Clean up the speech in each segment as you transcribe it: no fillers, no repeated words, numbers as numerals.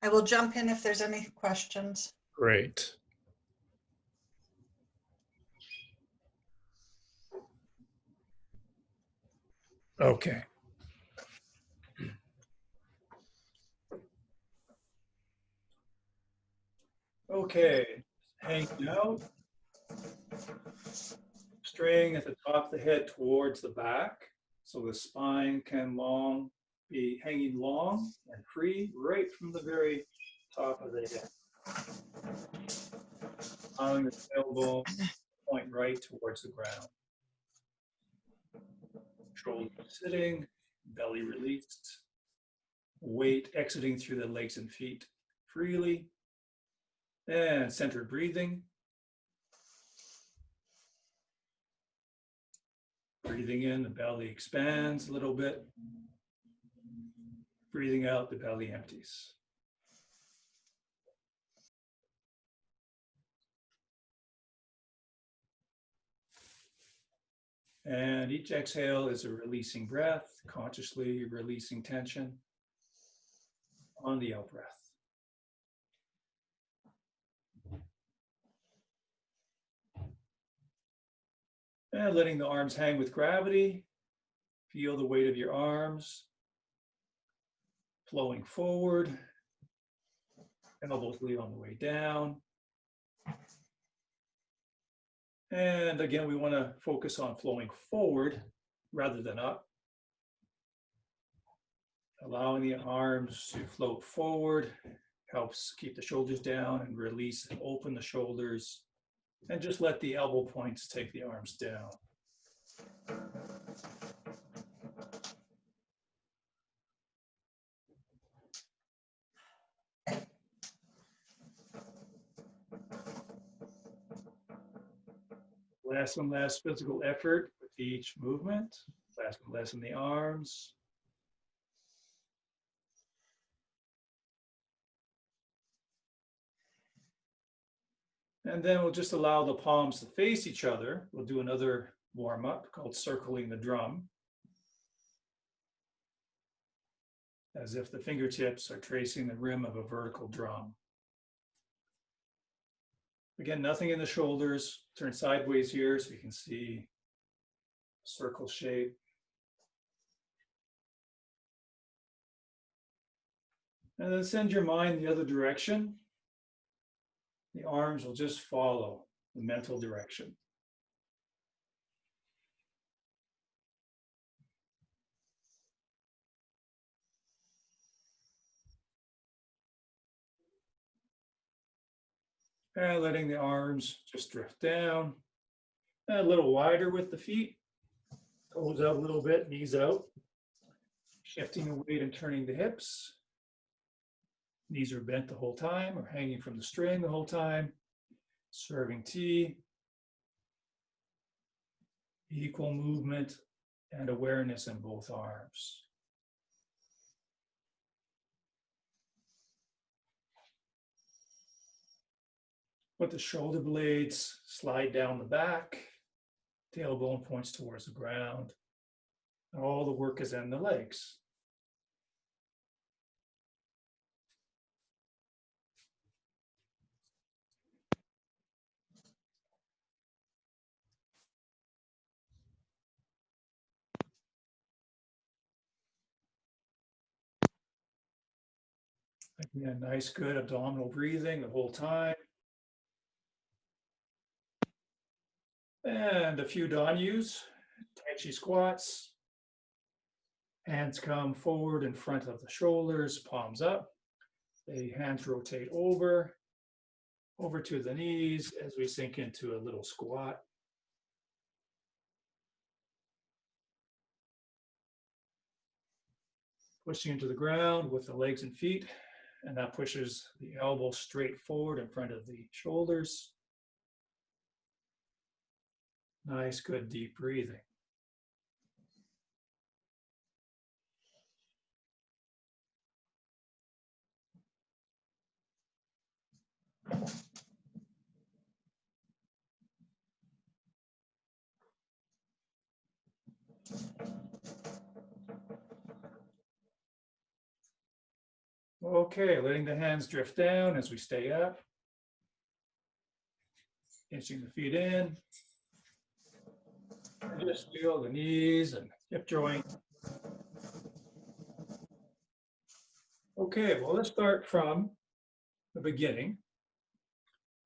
I will jump in if there's any questions. Great. Okay. Okay, hanging out. Straying at the top of the head towards the back, so the spine can be hanging long and free right from the very top of the head. Allowing the tailbone point right towards the ground. Shoulders sitting, belly released. Weight exiting through the legs and feet freely. And centered breathing. Breathing in, the belly expands a little bit. Breathing out, the belly empties. And each exhale is a releasing breath, consciously releasing tension on the out breath. And letting the arms hang with gravity. Feel the weight of your arms flowing forward. Elbows lead on the way down. And again, we want to focus on flowing forward rather than up. Allowing the arms to float forward helps keep the shoulders down and release and open the shoulders. And just let the elbow points take the arms down. Less and less physical effort with each movement. Less and less in the arms. And then we'll just allow the palms to face each other. We'll do another warm-up called circling the drum. As if the fingertips are tracing the rim of a vertical drum. Again, nothing in the shoulders. Turn sideways here so you can see circle shape. And then send your mind the other direction. The arms will just follow the mental direction. And letting the arms just drift down. And a little wider with the feet. Toes out a little bit, knees out. Shifting the weight and turning the hips. Knees are bent the whole time or hanging from the string the whole time. Serving tea. Equal movement and awareness in both arms. Let the shoulder blades slide down the back. Tailbone points towards the ground. All the work is in the legs. Again, nice, good abdominal breathing the whole time. And a few Danyus, Tai Chi squats. Hands come forward in front of the shoulders, palms up. The hands rotate over to the knees as we sink into a little squat. Pushing into the ground with the legs and feet, and that pushes the elbow straight forward in front of the shoulders. Nice, good, deep breathing. Okay, letting the hands drift down as we stay up. Inching the feet in. And just feel the knees and hip joint. Okay, well, let's start from the beginning,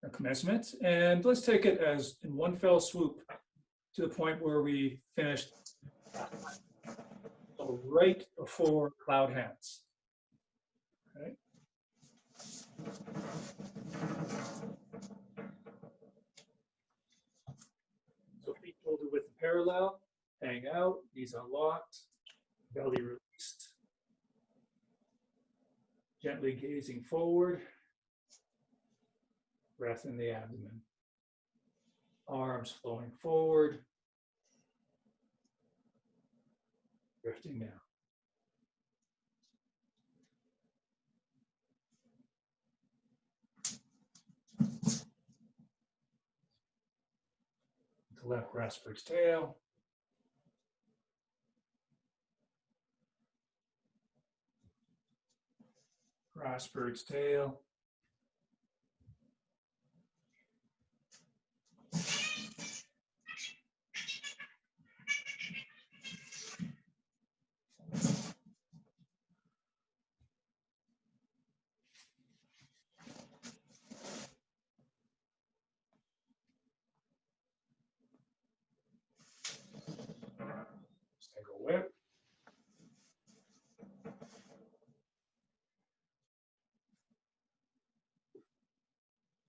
the commencement, and let's take it as in one fell swoop to the point where we finished right before cloud hands. Okay. So feet shoulder width parallel, hang out, knees unlocked, belly released. Gently gazing forward, breath in the abdomen. Arms flowing forward, drifting down. The left Rasberg's tail. Rasberg's tail. Single whip.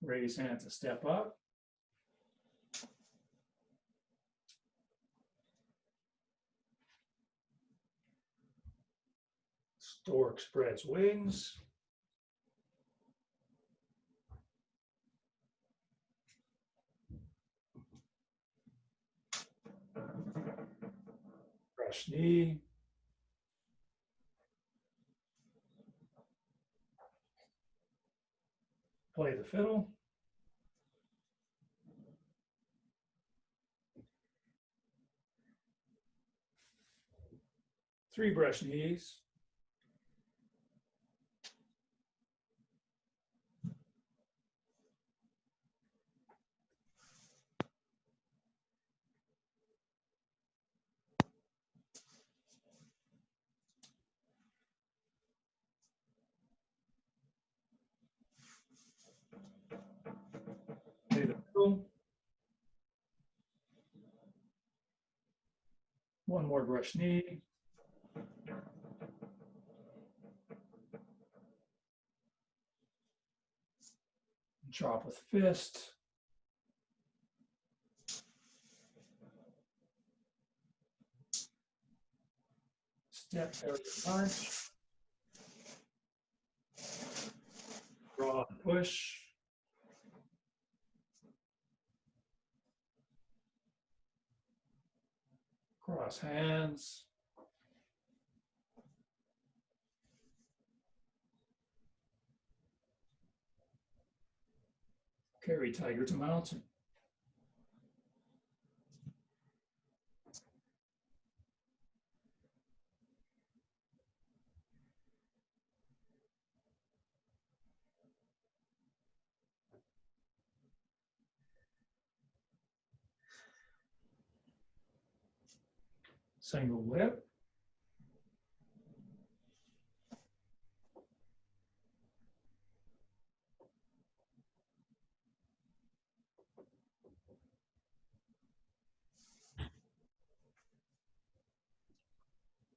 Raise hands to step up. Stork spreads wings. Brush knee. Play the fiddle. Three brush knees. Play the fiddle. One more brush knee. Chop with fist. Step area punch. Draw and push. Cross hands. Carry tiger to mountain. Single whip.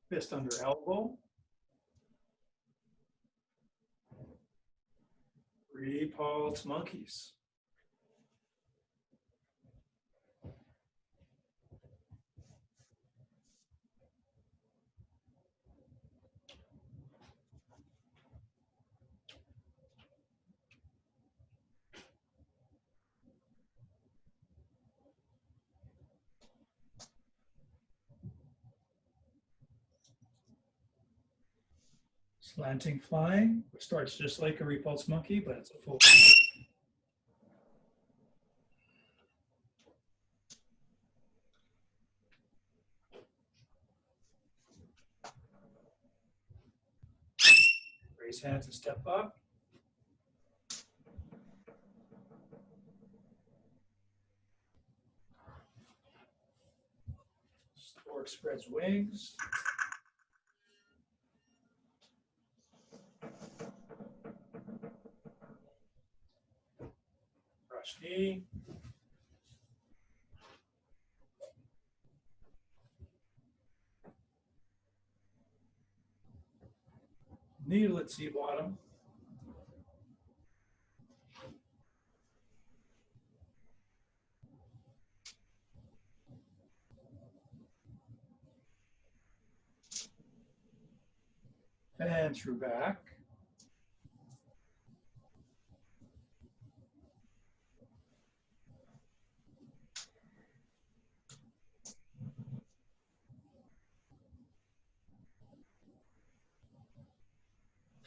Fist under elbow. Repulse monkeys. Slanting flying, which starts just like a repulse monkey, but it's a full. Raise hands and step up. Stork spreads wings. Brush knee. Needle at sea bottom. And through back.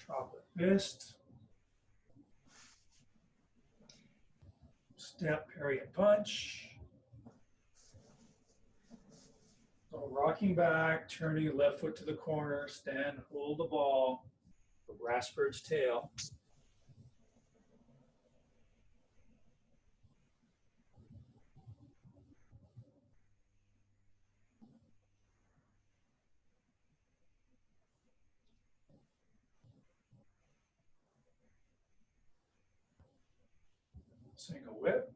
Chocolate fist. Step, parry, and punch. So rocking back, turning your left foot to the corner, stand, hold the ball, the brass bird's tail. Single whip.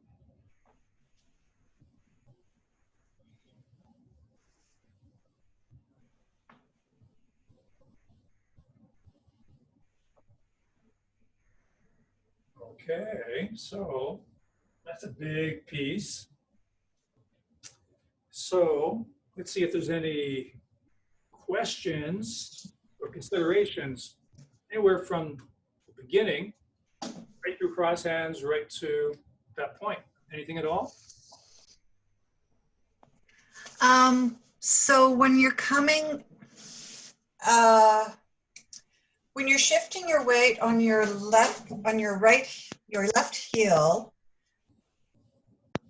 Okay, so that's a big piece. So let's see if there's any questions or considerations anywhere from the beginning, right through cross hands, right to that point. Anything at all? So when you're coming, when you're shifting your weight on your left, on your left heel,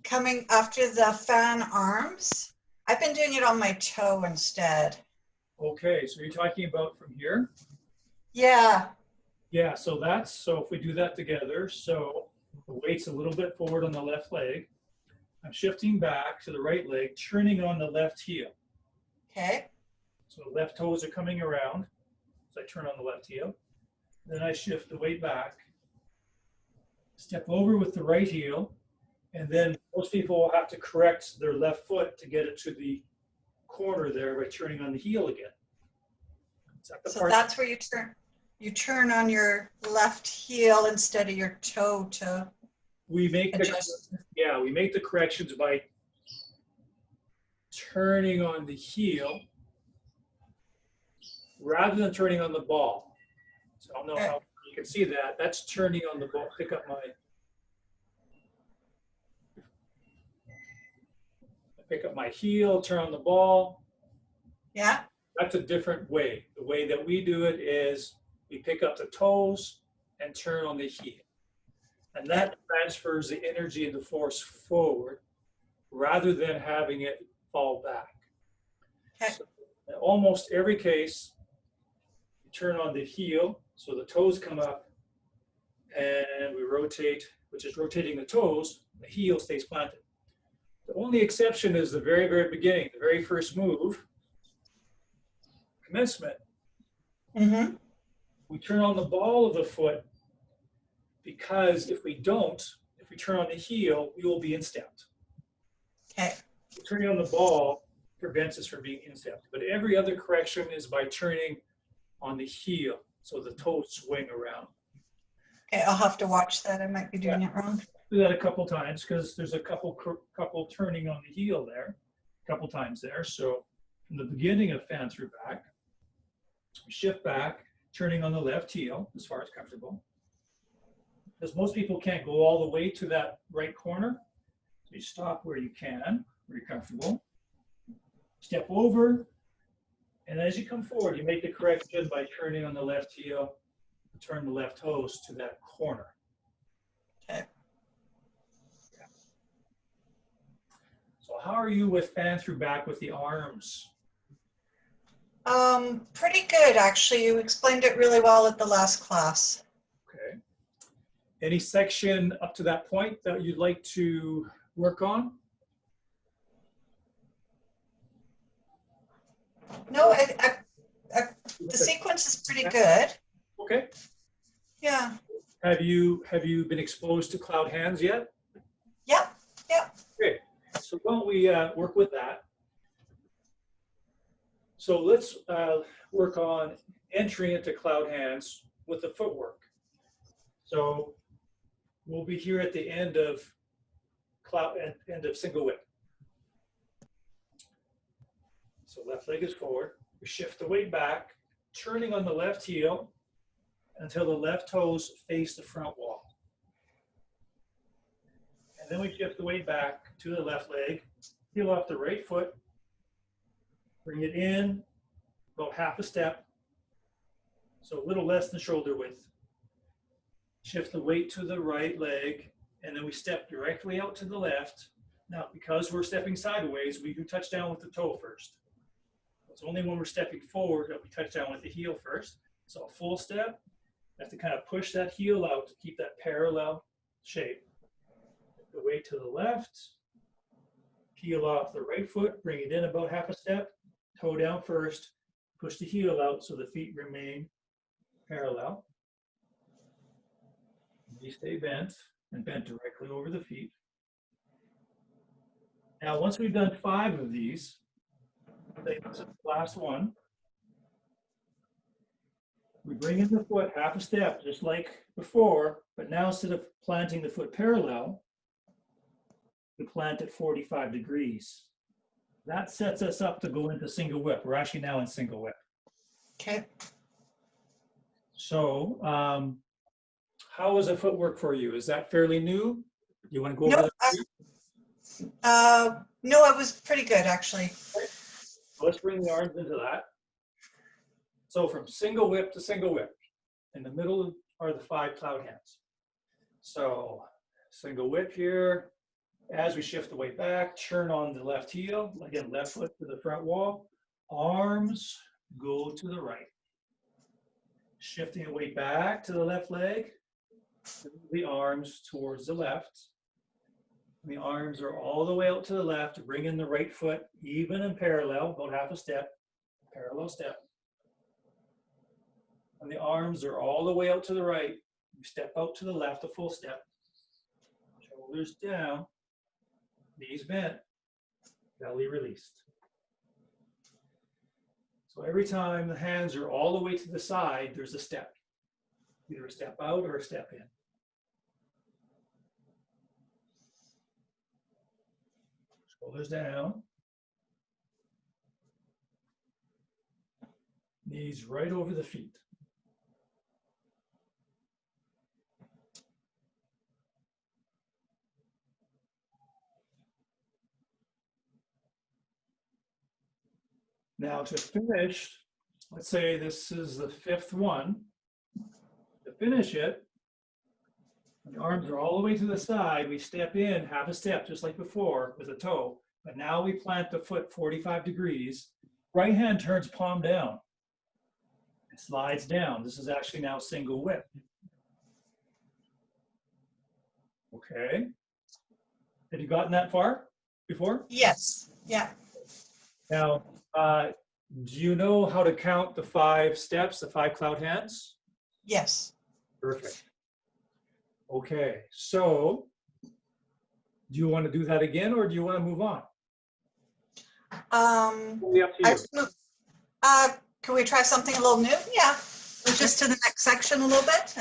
coming after the fan arms, I've been doing it on my toe instead. Okay, so you're talking about from here? Yeah. Yeah, so if we do that together, so the weight's a little bit forward on the left leg. I'm shifting back to the right leg, turning on the left heel. Okay. So the left toes are coming around. So I turn on the left heel. Then I shift the weight back, step over with the right heel, and then most people will have to correct their left foot to get it to the corner there by turning on the heel again. So that's where you turn. You turn on your left heel instead of your toe to adjust. We make the corrections by turning on the heel rather than turning on the ball. So I don't know how you can see that. That's turning on the ball. Pick up my heel, turn on the ball. Yeah. That's a different way. The way that we do it is we pick up the toes and turn on the heel. And that transfers the energy and the force forward rather than having it fall back. Okay. So in almost every case, you turn on the heel, so the toes come up, and we rotate, which is rotating the toes, the heel stays planted. The only exception is the very, very beginning, the very first move, commencement. Mm-hmm. We turn on the ball of the foot because if we turn on the heel, we will be instepped. Okay. Turning on the ball prevents us from being instepped, but every other correction is by turning on the heel, so the toes swing around. Okay, I'll have to watch that. I might be doing it wrong. Do that a couple times because there's a couple turning on the heel there, a couple times there. So from the beginning of fan through back, we shift back, turning on the left heel as far as comfortable. Because most people can't go all the way to that right corner. So you stop where you can, where you're comfortable. Step over, and as you come forward, you make the correction by turning on the left heel, turn the left toes to that corner. Okay. Yeah. So how are you with fan through back with the arms? Pretty good, actually. You explained it really well at the last class. Okay. Any section up to that point that you'd like to work on? No, the sequence is pretty good. Okay. Yeah. Have you been exposed to cloud hands yet? Yep. Yep. Great. So why don't we work with that? So let's work on entry into cloud hands with the footwork. So we'll be here at the end of single whip. So left leg is forward. We shift the weight back, turning on the left heel until the left toes face the front wall. And then we shift the weight back to the left leg, heel off the right foot, bring it in about half a step, so a little less than shoulder width. Shift the weight to the right leg, and then we step directly out to the left. Now, because we're stepping sideways, we do touch down with the toe first. It's only when we're stepping forward that we touch down with the heel first. So a full step, you have to kind of push that heel out to keep that parallel shape. The weight to the left, peel off the right foot, bring it in about half a step, toe down first, push the heel out so the feet remain parallel. They stay bent and bent directly over the feet. Now, once we've done 5 of these, this is the last one, we bring in the foot half a step, just like before, but now instead of planting the foot parallel, we plant at 45 degrees. That sets us up to go into single whip. We're actually now in single whip. Okay. So, how is the footwork for you? Is that fairly new? Do you want to go over that? No, it was pretty good, actually. So let's bring the arms into that. So from single whip to single whip. In the middle are the 5 cloud hands. So single whip here. As we shift the weight back, turn on the left heel. Again, left foot to the front wall. Arms go to the right. Shifting the weight back to the left leg. The arms towards the left. The arms are all the way out to the left to bring in the right foot, even and parallel, about half a step, parallel step. And the arms are all the way out to the right. You step out to the left, a full step. Shoulders down, knees bent, belly released. So every time the hands are all the way to the side, there's a step. Either a step out or a step in. Shoulders down. Knees right over the feet. Now to finish, let's say this is the 5th one. To finish it, the arms are all the way to the side. We step in half a step, just like before, with a toe. But now we plant the foot 45 degrees. Right hand turns palm down. It slides down. This is actually now single whip. Okay. Have you gotten that far before? Yes. Yeah. Now, do you know how to count the 5 steps, the 5 cloud hands? Yes. Perfect. Okay, so do you want to do that again or do you want to move on? Totally up to you. Can we try something a little new? Yeah. Just to the next section a little bit.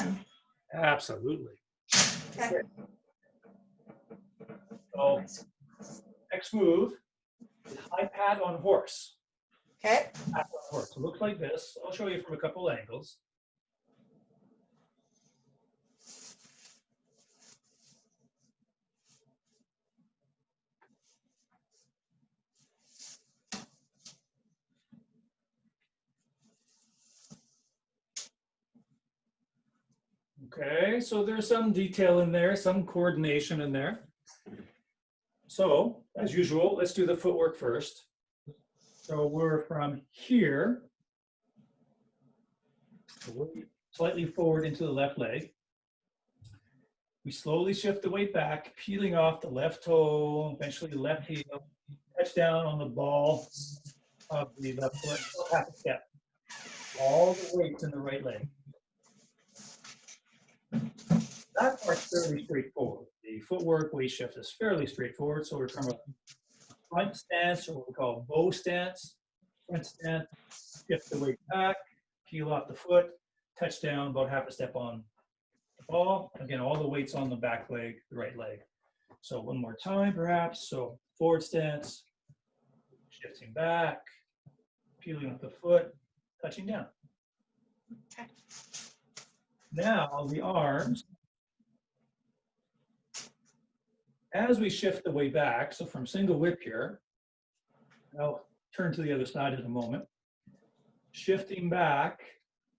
Absolutely. Okay. So next move is high pat on horse. Okay. Pat on horse. It looks like this. I'll show you from a couple angles. Okay, so there's some detail in there, some coordination in there. So, as usual, let's do the footwork first. So we're from here So weight slightly forward into the left leg. We slowly shift the weight back, peeling off the left toe, eventually the left heel, touch down on the ball of the left foot, half a step. All the weight's in the right leg. That part's fairly straightforward. The footwork weight shift is fairly straightforward. So we're from a front stance, or what we call bow stance. Front stance, shift the weight back, peel off the foot, touch down about half a step on the ball. Again, all the weight's on the back leg, the right leg. So one more time, perhaps. So forward stance, shifting back, peeling off the foot, touching down. Okay. Now the arms. As we shift the weight back, so from single whip here, I'll turn to the other side in a moment. Shifting back,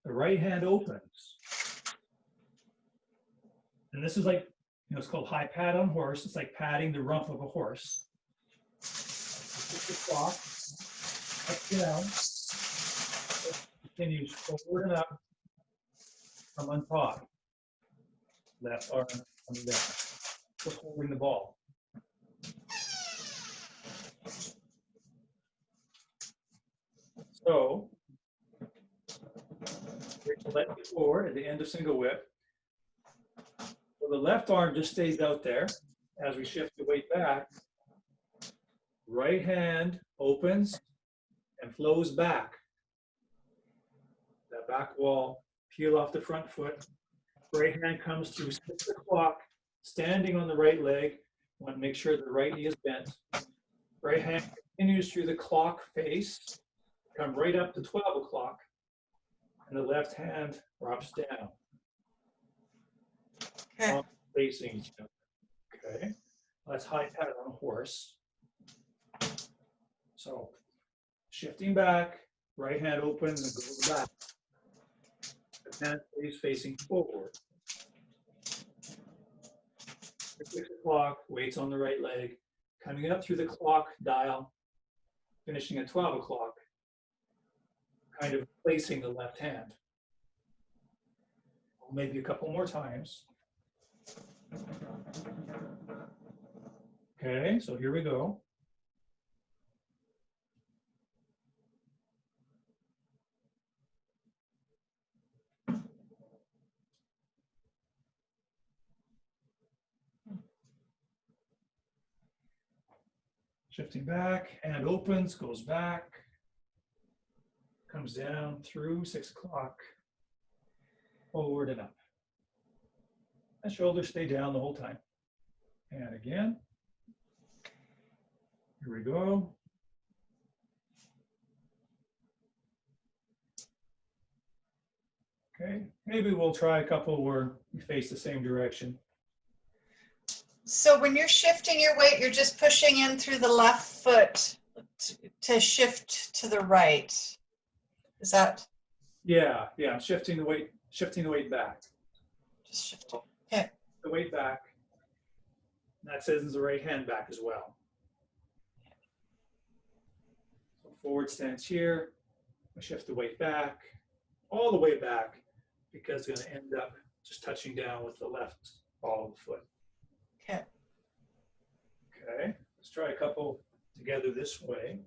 the right hand opens. And this is like, it's called high pad on horse. It's like patting the rump of a horse. The clock, up down, continues forward and up from on top. Left arm coming down. Just holding the ball. So, let me forward at the end of single whip. So the left arm just stays out there as we shift the weight back. Right hand opens and flows back. That back wall, peel off the front foot. Right hand comes through 6 o'clock, standing on the right leg. Want to make sure the right knee is bent. Right hand continues through the clock face, come right up to 12 o'clock, and the left hand drops down. Okay. Facing each other. Okay. That's high pad on a horse. So shifting back, right hand opens and goes back. The hand stays facing forward. 6 o'clock, weights on the right leg, coming up through the clock dial, finishing at 12 o'clock, kind of placing the left hand. Maybe a couple more times. Okay, so here we go. Shifting back, hand opens, goes back, comes down through 6 o'clock, forward and up. And shoulders stay down the whole time. And again. Here we go. Okay, maybe we'll try a couple where we face the same direction. So when you're shifting your weight, you're just pushing in through the left foot to shift to the right. Is that? Yeah, I'm shifting the weight back. Just shifting. Okay. The weight back. And that sends the right hand back as well. So forward stance here. We shift the weight back, all the way back, because it's going to end up just touching down with the left ball of the foot. Okay. Okay, let's try a couple together this way.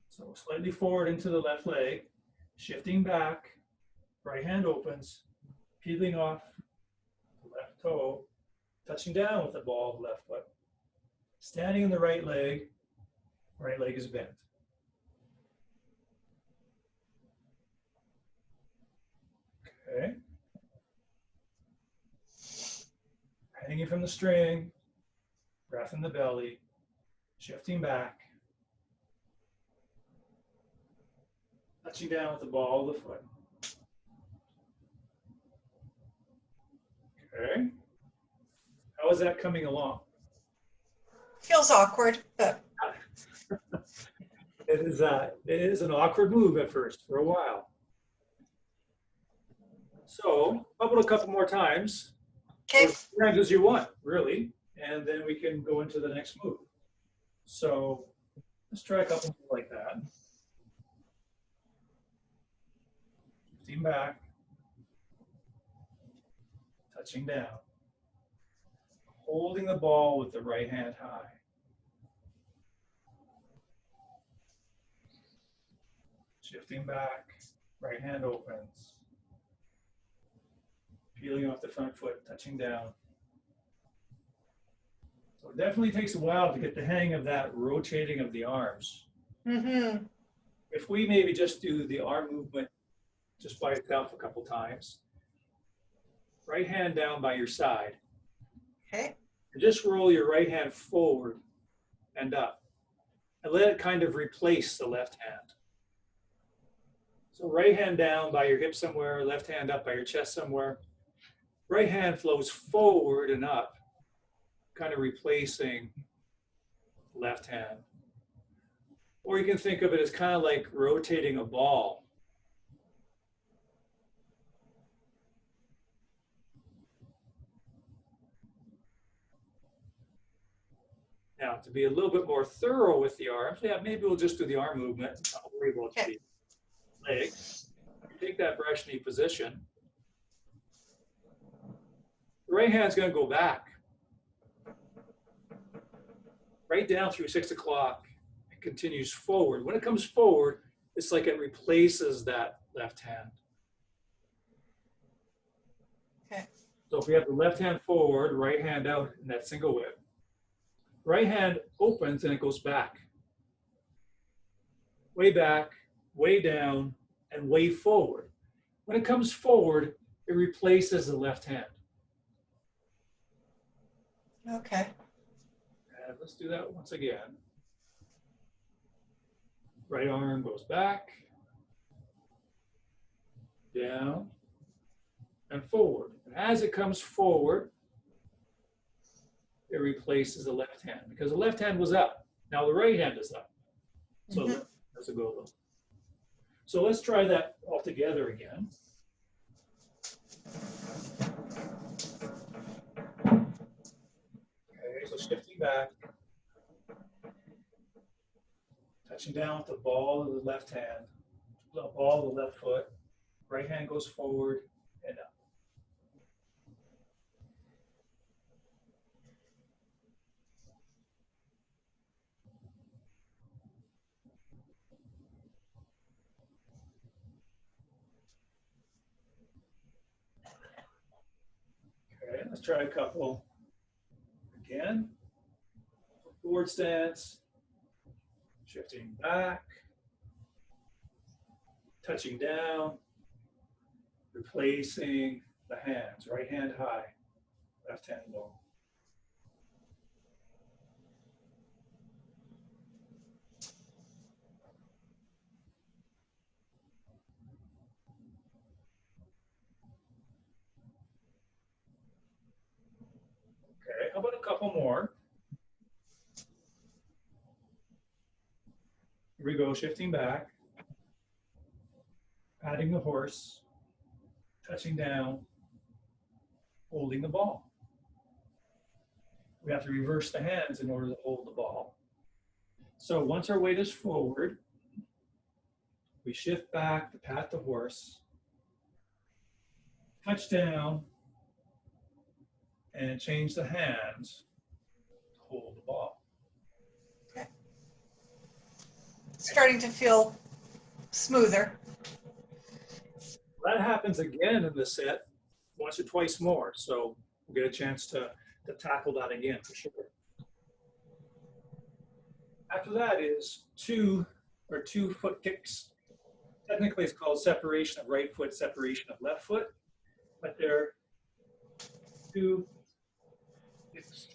So slightly forward into the left leg, shifting back, right hand opens, peeling off the left toe, touching down with the ball of the left foot. Standing in the right leg is bent. Okay. Hanging from the string, breath in the belly, shifting back, touching down with the ball of the foot. Okay. How is that coming along? Feels awkward, but. It is an awkward move at first for a while. So, a couple more times. Okay. As times as you want, really, and then we can go into the next move. So let's try a couple more like that. shifting back, touching down, holding the ball with the right hand high. Shifting back, right hand opens. Peeling off the front foot, touching down. So it definitely takes a while to get the hang of that rotating of the arms. Mm-hmm. If we maybe just do the arm movement just by itself a couple times, right hand down by your side. Okay. And just roll your right hand forward and up. And let it kind of replace the left hand. So right hand down by your hip somewhere, left hand up by your chest somewhere. Right hand flows forward and up, kind of replacing left hand. Or you can think of it as kind of like rotating a ball. Now, to be a little bit more thorough with the arms, yeah, maybe we'll just do the arm movement. Not worry about the leg. You take that brush knee position. The right hand's going to go back, right down through 6 o'clock. It continues forward. When it comes forward, it's like it replaces that left hand. Okay. So if we have the left hand forward, right hand out in that single whip, right hand opens and it goes back, way down, and way forward. When it comes forward, it replaces the left hand. Okay. And let's do that once again. Right arm goes back, down, and forward. And as it comes forward, it replaces the left hand because the left hand was up. Now the right hand is up. So that's a go. So let's try that all together again. Okay, so shifting back, touching down with the ball of the left hand, the ball of the left foot, right hand goes forward and up. Okay, let's try a couple again. Forward stance, shifting back, touching down, replacing the hands, right hand high, left hand low. Okay, how about a couple more? Here we go, shifting back, patting the horse, touching down, holding the ball. We have to reverse the hands in order to hold the ball. So once our weight is forward, we shift back to pat the horse, touch down, and change the hands to hold the ball. Okay. Starting to feel smoother. That happens again in the set once or twice more, so we'll get a chance to tackle that again for sure. After that is two foot kicks. Technically it's called separation of right foot, separation of left foot, but they're two kicks.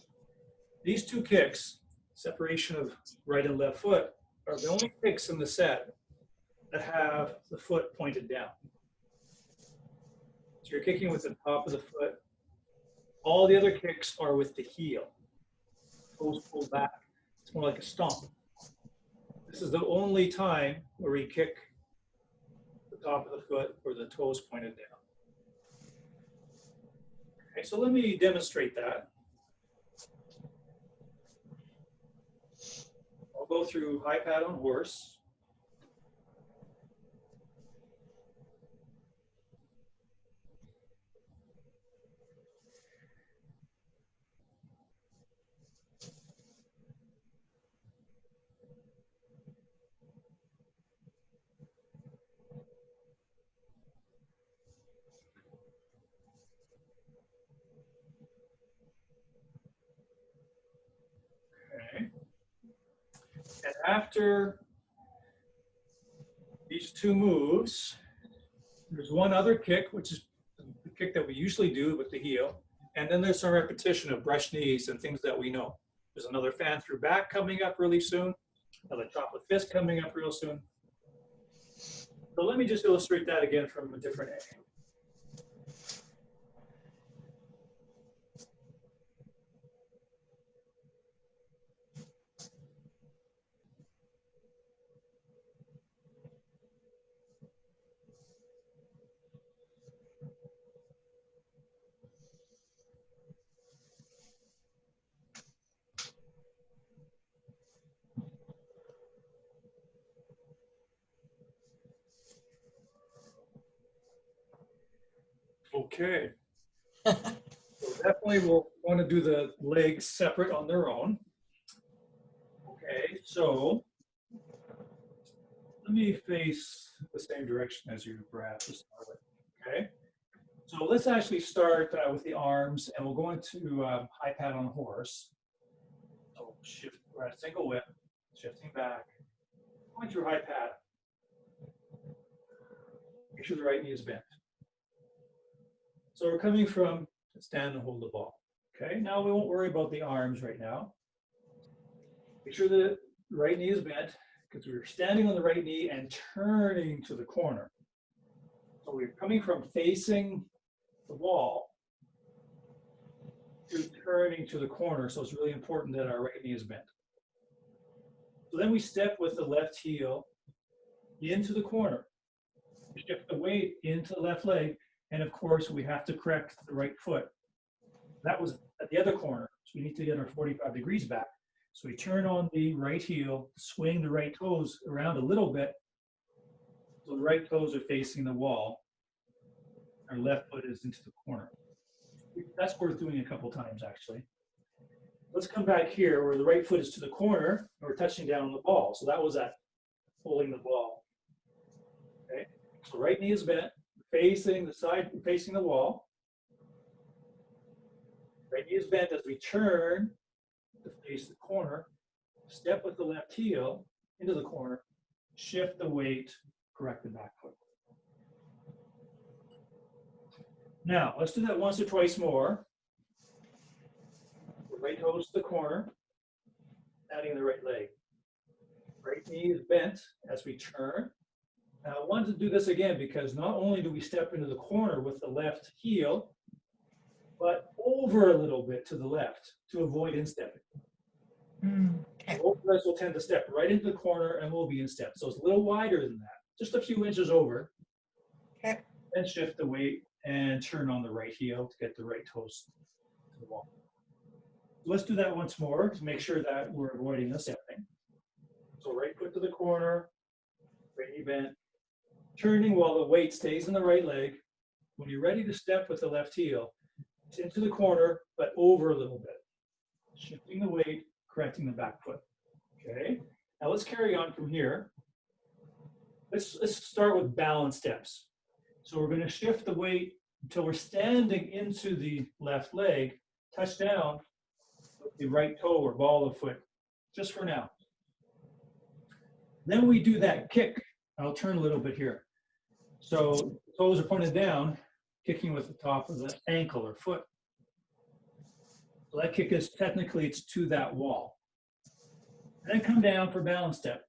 These two kicks, separation of right and left foot, are the only kicks in the set that have the foot pointed down. So you're kicking with the top of the foot. All the other kicks are with the heel. Toes pulled back. It's more like a stomp. This is the only time where we kick the top of the foot or the toes pointed down. Okay, so let me demonstrate that. I'll go through high pat on horse. And after these two moves, there's one other kick, which is the kick that we usually do with the heel. And then there's some repetition of brush knees and things that we know. There's another fan through back coming up really soon. Another chocolate fist coming up real soon. So let me just illustrate that again from a different angle. Okay. So definitely we'll want to do the legs separate on their own. Okay, so let me face the same direction as you, Brad, to start with. Okay, so let's actually start with the arms, and we'll go into high pat on horse. So shift, we're at a single whip, shifting back, going through high pat. Make sure the right knee is bent. So we're coming from stand and hold the ball. Okay, now we won't worry about the arms right now. Make sure the right knee is bent because we're standing on the right knee and turning to the corner. So we're coming from facing the wall to turning to the corner. So it's really important that our right knee is bent. So then we step with the left heel into the corner. We shift the weight into the left leg. And of course, we have to correct the right foot. That was at the other corner. So we need to get our 45 degrees back. So we turn on the right heel, swing the right toes around a little bit. So the right toes are facing the wall. Our left foot is into the corner. That's worth doing a couple times, actually. Let's come back here where the right foot is to the corner and we're touching down on the ball. So that was that holding the ball. Okay, so right knee is bent. Facing the side, facing the wall. Right knee is bent as we turn to face the corner. Step with the left heel into the corner. Shift the weight, correct the back foot. Now, let's do that once or twice more. The right toes to the corner, adding the right leg. Right knee is bent as we turn. Now, I wanted to do this again because not only do we step into the corner with the left heel, but over a little bit to the left to avoid instepping. Okay. Both of us will tend to step right into the corner and we'll be in step. So it's a little wider than that, just a few inches over. Okay. Then shift the weight and turn on the right heel to get the right toes to the wall. So let's do that once more to make sure that we're avoiding the stepping. So right foot to the corner, right knee bent, turning while the weight stays in the right leg. When you're ready to step with the left heel, it's into the corner, but over a little bit. Shifting the weight, correcting the back foot. Okay, now let's carry on from here. Let's start with balance steps. So we're going to shift the weight until we're standing into the left leg, touch down with the right toe or ball of foot, just for now. Then we do that kick. I'll turn a little bit here. So toes are pointed down, kicking with the top of the ankle or foot. So that kick is technically it's to that wall. Then come down for balance step.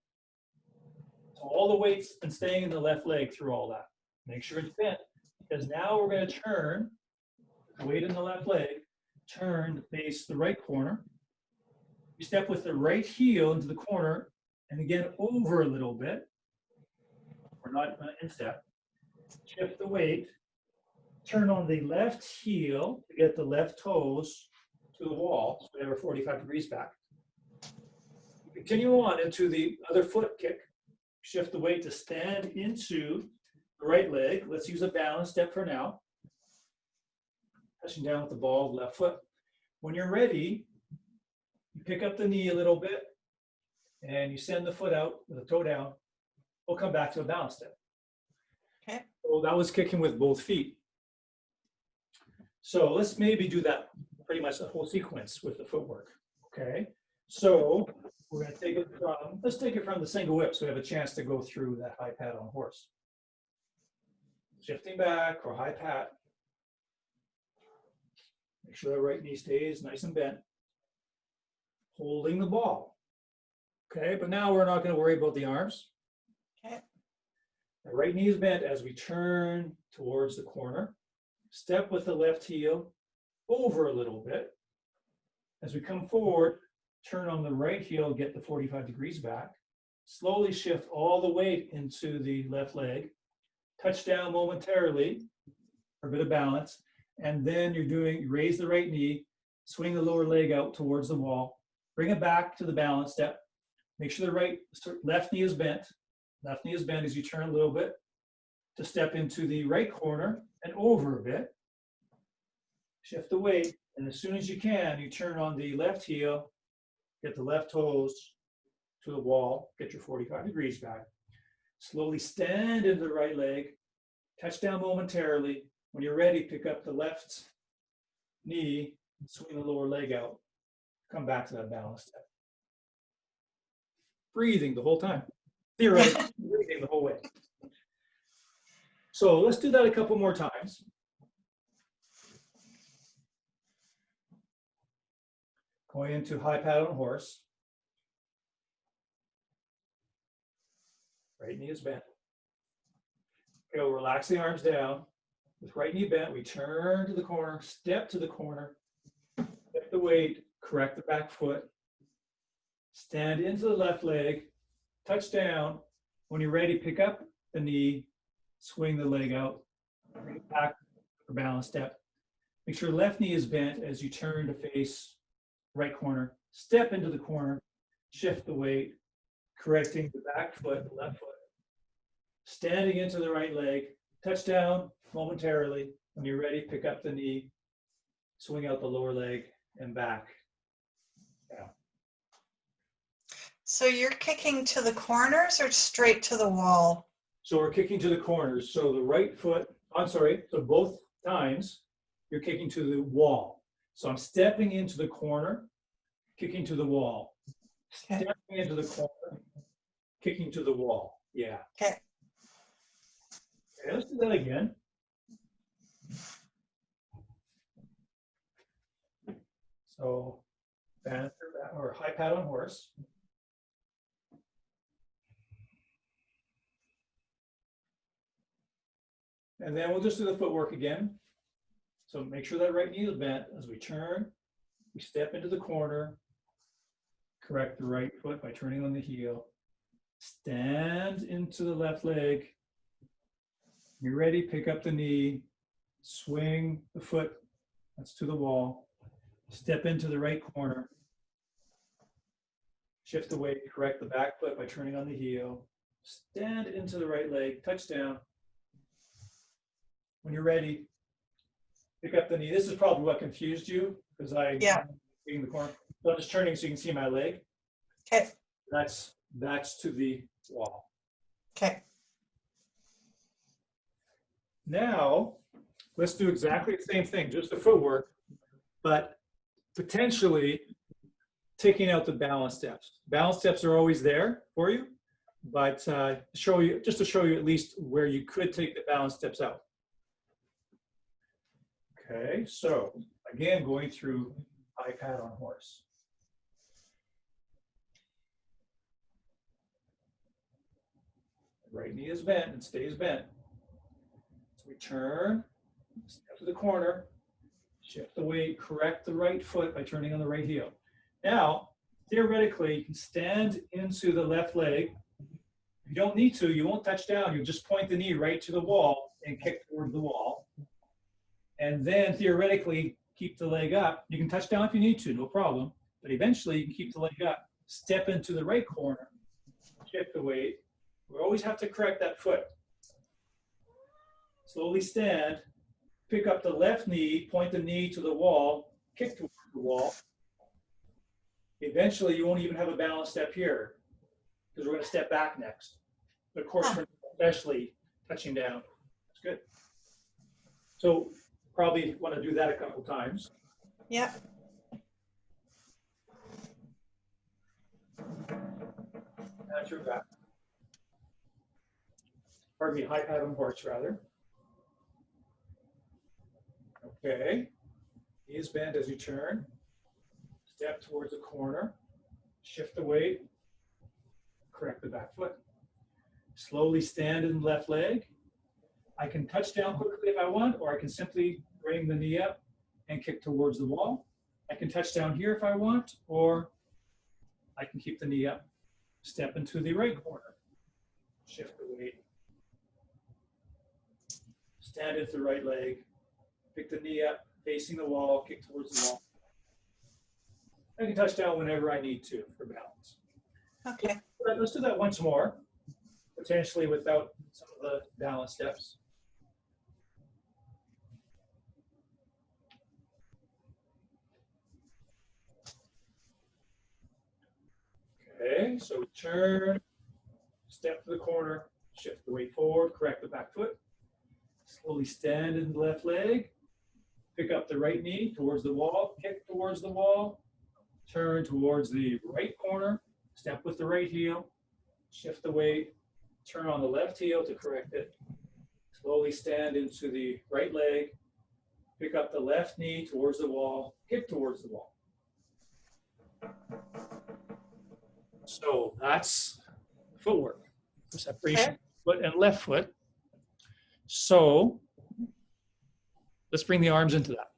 So all the weight's been staying in the left leg through all that. Make sure it's bent because now we're going to turn, weight in the left leg, turn to face the right corner. You step with the right heel into the corner and again over a little bit. We're not in step. Shift the weight, turn on the left heel to get the left toes to the wall, so we have our 45 degrees back. Continue on into the other foot kick. Shift the weight to stand into the right leg. Let's use a balance step for now. Touching down with the ball of the left foot. When you're ready, you pick up the knee a little bit and you send the foot out with the toe down. We'll come back to a balance step. Okay. So that was kicking with both feet. So let's maybe do that pretty much the whole sequence with the footwork. Okay. So we're going to take it from, let's take it from the single whip so we have a chance to go through that high pat on horse. Shifting back or high pat. Make sure the right knee stays nice and bent. Holding the ball. Okay, but now we're not going to worry about the arms. Okay. The right knee is bent as we turn towards the corner. Step with the left heel over a little bit. As we come forward, turn on the right heel, get the 45 degrees back. Slowly shift all the weight into the left leg. Touch down momentarily for a bit of balance. And then you raise the right knee, swing the lower leg out towards the wall, bring it back to the balance step. Make sure the left knee is bent. Left knee is bent as you turn a little bit to step into the right corner and over a bit. Shift the weight, and as soon as you can, you turn on the left heel, get the left toes to the wall, get your 45 degrees back. Slowly stand into the right leg, touch down momentarily. When you're ready, pick up the left knee, and swing the lower leg out. Come back to that balance step. Breathing the whole time. Theoretically, breathing the whole way. So let's do that a couple more times. Going into high pat on horse. Right knee is bent. Okay, we'll relax the arms down. With right knee bent, we turn to the corner, step to the corner, lift the weight, correct the back foot, stand into the left leg, touch down. When you're ready, pick up the knee, swing the leg out, bring it back for balance step. Make sure left knee is bent as you turn to face right corner, step into the corner, shift the weight, correcting the back foot, the left foot, standing into the right leg, touch down momentarily. When you're ready, pick up the knee, swing out the lower leg and back. Yeah. So you're kicking to the corners or straight to the wall? So we're kicking to the corners. So the right foot, so both times you're kicking to the wall. So I'm stepping into the corner, kicking to the wall. Okay. Stepping into the corner, kicking to the wall. Yeah. Okay. Okay, let's do that again. So banter or high pat on horse. And then we'll just do the footwork again. So make sure that right knee is bent as we turn. We step into the corner. Correct the right foot by turning on the heel. Stand into the left leg. You're ready, pick up the knee. Swing the foot, that's to the wall. Step into the right corner. Shift the weight, correct the back foot by turning on the heel. Stand into the right leg, touch down. When you're ready, pick up the knee. This is probably what confused you because I'm in the corner. So I'm just turning so you can see my leg. Okay. That's to the wall. Okay. Now, let's do exactly the same thing, just the footwork, but potentially taking out the balance steps. Balance steps are always there for you, but just to show you at least where you could take the balance steps out. Okay, so again, going through high pat on horse. Right knee is bent and stays bent. So we turn, step to the corner, shift the weight, correct the right foot by turning on the right heel. Now, theoretically, you can stand into the left leg. If you don't need to, you won't touch down. You'll just point the knee right to the wall and kick toward the wall. And then theoretically, keep the leg up. You can touch down if you need to, no problem. But eventually, you can keep the leg up. Step into the right corner, shift the weight. We always have to correct that foot. Slowly stand, pick up the left knee, point the knee to the wall, kick toward the wall. Eventually, you won't even have a balance step here because we're going to step back next. But of course, especially touching down. That's good. So probably want to do that a couple times. Yeah. at your back. Pardon me, high pad on horse rather. Okay. Knee is bent as you turn. Step towards the corner. Shift the weight. Correct the back foot. Slowly stand in the left leg. I can touch down quickly if I want, or I can simply bring the knee up and kick towards the wall. I can touch down here if I want, or I can keep the knee up. Step into the right corner. Shift the weight. Stand into the right leg. Pick the knee up, facing the wall, kick towards the wall. I can touch down whenever I need to for balance. Okay. Let's do that once more, potentially without some of the balance steps. Okay, so we turn, step to the corner, shift the weight forward, correct the back foot. Slowly stand in the left leg, pick up the right knee towards the wall, kick towards the wall, turn towards the right corner, step with the right heel, shift the weight, turn on the left heel to correct it. Slowly stand into the right leg, pick up the left knee towards the wall, kick towards the wall. So that's footwork, separation Okay. foot and left foot. So let's bring the arms into that.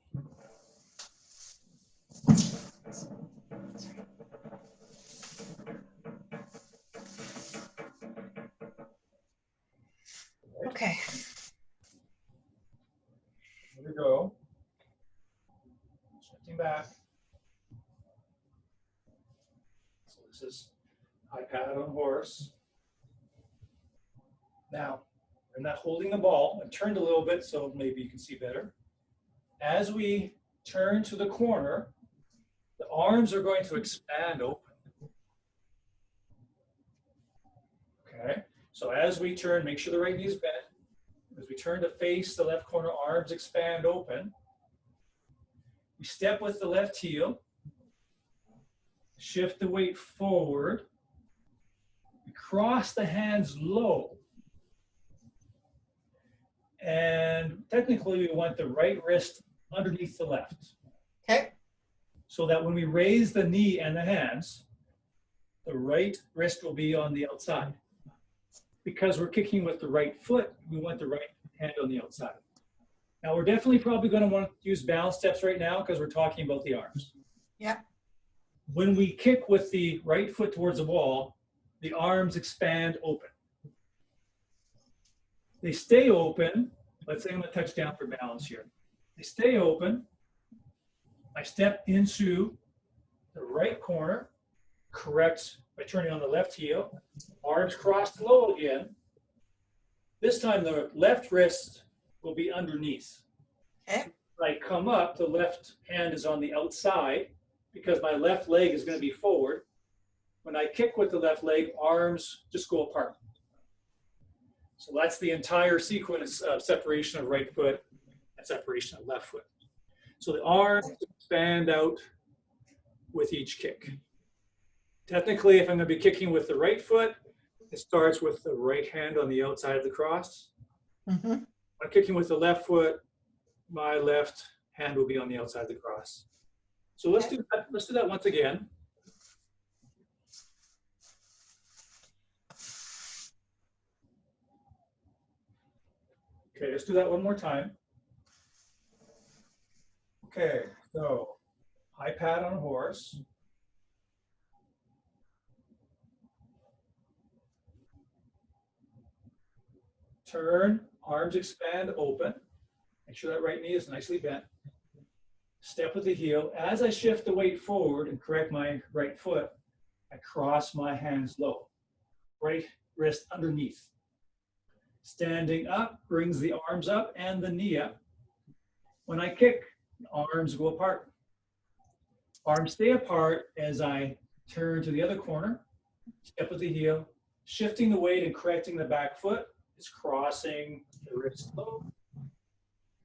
Okay. Here we go. Shifting back. So this is high pad on horse. Now, I'm not holding the ball. I've turned a little bit, so maybe you can see better. As we turn to the corner, the arms are going to expand open. Okay, so as we turn, make sure the right knee is bent. As we turn to face the left corner, arms expand open. We step with the left heel, shift the weight forward, we cross the hands low, and technically we want the right wrist underneath the left. Okay. So that when we raise the knee and the hands, the right wrist will be on the outside. Because we're kicking with the right foot, we want the right hand on the outside. Now we're definitely probably going to want to use balance steps right now because we're talking about the arms. Yeah. When we kick with the right foot towards the wall, the arms expand open. They stay open. Let's say I'm going to touch down for balance here. They stay open. I step into the right corner, correct by turning on the left heel, arms crossed low again. This time the left wrist will be underneath. Okay. When I come up, the left hand is on the outside because my left leg is going to be forward. When I kick with the left leg, arms just go apart. So that's the entire sequence of separation of right foot and separation of left foot. So the arms expand out with each kick. Technically, if I'm going to be kicking with the right foot, it starts with the right hand on the outside of the cross. Mm-hmm. When I'm kicking with the left foot, my left hand will be on the outside of the cross. So let's do that. Let's do that once again. Okay, let's do that one more time. Okay, so high pad on horse. Turn, arms expand open. Make sure that right knee is nicely bent. Step with the heel. As I shift the weight forward and correct my right foot, I cross my hands low. Right wrist underneath. Standing up brings the arms up and the knee up. When I kick, arms go apart. Arms stay apart as I turn to the other corner, step with the heel, shifting the weight and correcting the back foot. Is crossing the wrist low,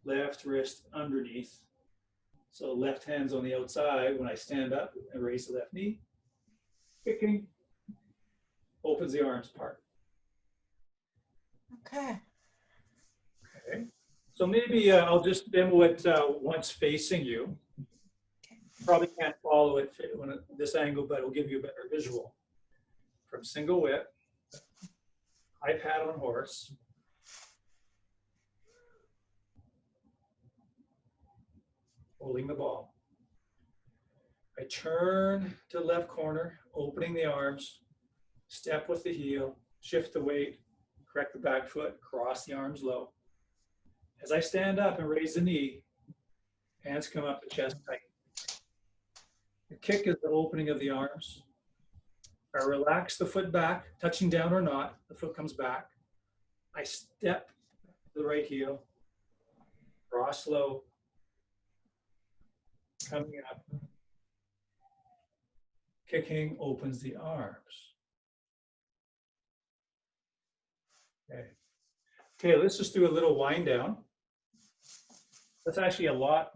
left wrist underneath. So left hand's on the outside when I stand up and raise the left knee. Kicking, opens the arms apart. Okay. Okay. So maybe I'll just demo it once facing you. Probably can't follow it this angle, but it'll give you a better visual. From single whip, high pad on horse, holding the ball. I turn to the left corner, opening the arms, step with the heel, shift the weight, correct the back foot, cross the arms low. As I stand up and raise the knee, hands come up to chest tight. The kick is the opening of the arms. I relax the foot back, touching down or not, the foot comes back. I step to the right heel, cross low, coming up. Kicking opens the arms. Okay. Okay, let's just do a little wind down. That's actually a lot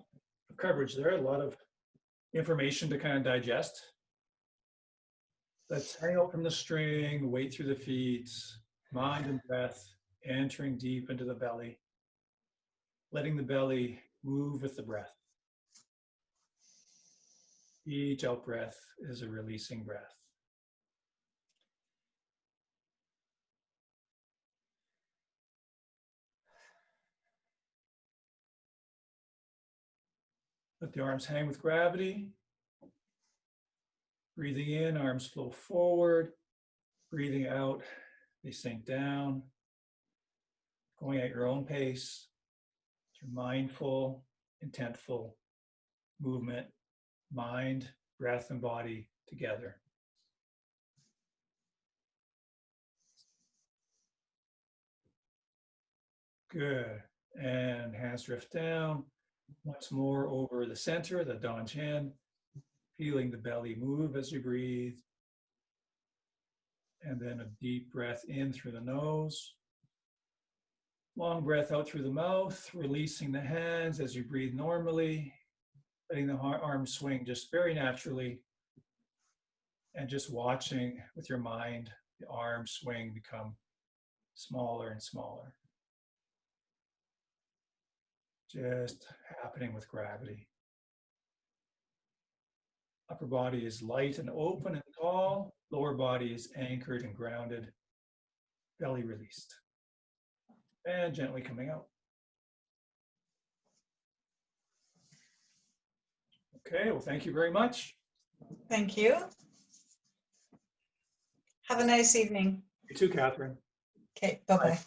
of coverage there, a lot of information to kind of digest. Let's hang out from the string, weight through the feet, mind and breath, entering deep into the belly, letting the belly move with the breath. Each out breath is a releasing breath. Let the arms hang with gravity. Breathing in, arms flow forward. Breathing out, they sink down. Going at your own pace through mindful, intentful movement, mind, breath, and body together. Good. And hands drift down. Once more over the center, the Dan Chin. Feeling the belly move as you breathe. And then a deep breath in through the nose. Long breath out through the mouth, releasing the hands as you breathe normally. Letting the arms swing just very naturally. And just watching with your mind, the arms swing become smaller and smaller. Just happening with gravity. Upper body is light and open and tall. Lower body is anchored and grounded. Belly released. And gently coming out. Okay, well, thank you very much. Thank you. Have a nice evening. You too, Catherine. Okay, bye-bye.